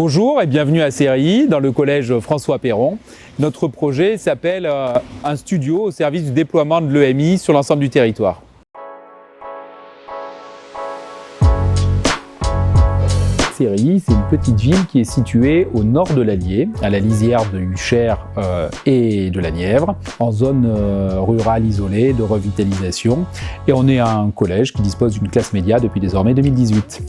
Bonjour et bienvenue à CRI dans le collège François Perron. Notre projet s'appelle un studio au service du déploiement de l'EMI sur l'ensemble du territoire. CRI, c'est une petite ville qui est située au nord de l'Allier, à la lisière de Ucher et de la Nièvre, en zone rurale isolée de revitalisation. Et on est un collège qui dispose d'une classe média depuis désormais 2018.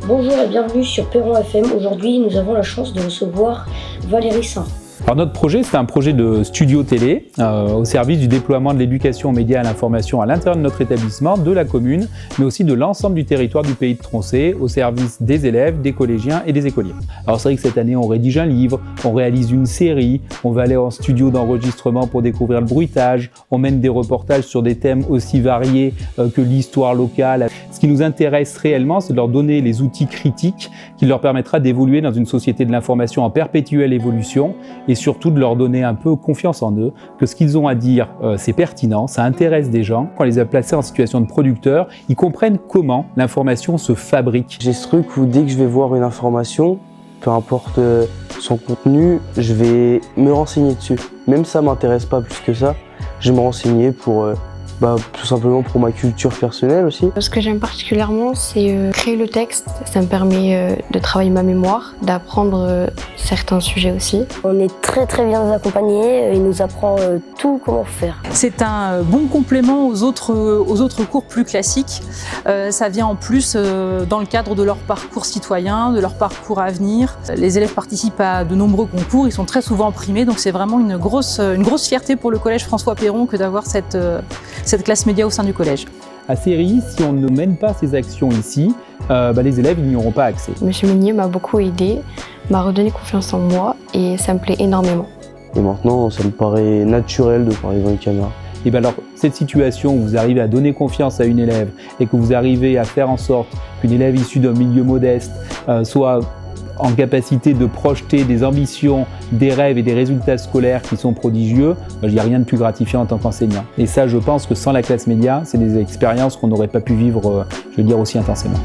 Bonjour et bienvenue sur Perron FM. Aujourd'hui, nous avons la chance de recevoir Valérie Saint. Alors notre projet, c'est un projet de studio télé au service du déploiement de l'éducation aux médias et à l'information à l'intérieur de notre établissement, de la commune, mais aussi de l'ensemble du territoire du pays de Troncé, au service des élèves, des collégiens et des écoliers. Alors c'est vrai que cette année, on rédige un livre, on réalise une série, on va aller en studio d'enregistrement pour découvrir le bruitage, on mène des reportages sur des thèmes aussi variés que l'histoire locale. Ce qui nous intéresse réellement, c'est de leur donner les outils critiques qui leur permettra d'évoluer dans une société de l'information en perpétuelle évolution et surtout de leur donner un peu confiance en eux, que ce qu'ils ont à dire, c'est pertinent, ça intéresse des gens. Quand on les a placés en situation de producteurs, ils comprennent comment l'information se fabrique. J'ai ce truc où dès que je vais voir une information, peu importe son contenu, je vais me renseigner dessus. Même si ça ne m'intéresse pas plus que ça, je vais me renseigner pour... tout simplement pour ma culture personnelle aussi. Ce que j'aime particulièrement, c'est créer le texte. Ça me permet de travailler ma mémoire, d'apprendre certains sujets aussi. On est très bien accompagnés, il nous apprend tout comment faire. C'est un bon complément aux autres cours plus classiques. Ça vient en plus dans le cadre de leur parcours citoyen, de leur parcours à venir. Les élèves participent à de nombreux concours, ils sont très souvent primés, donc c'est vraiment une grosse fierté pour le collège François Perron que d'avoir cette classe média au sein du collège. À CRI, si on ne mène pas ces actions ici, les élèves n'y auront pas accès. Monsieur Meunier m'a beaucoup aidé, m'a redonné confiance en moi et ça me plaît énormément. Et maintenant, ça me paraît naturel de parler devant une caméra. Et alors, cette situation où vous arrivez à donner confiance à une élève et que vous arrivez à faire en sorte qu'une élève issue d'un milieu modeste soit en capacité de projeter des ambitions, des rêves et des résultats scolaires qui sont prodigieux, il n'y a rien de plus gratifiant en tant qu'enseignant. Et ça, je pense que sans la classe média, c'est des expériences qu'on n'aurait pas pu vivre, aussi intensément.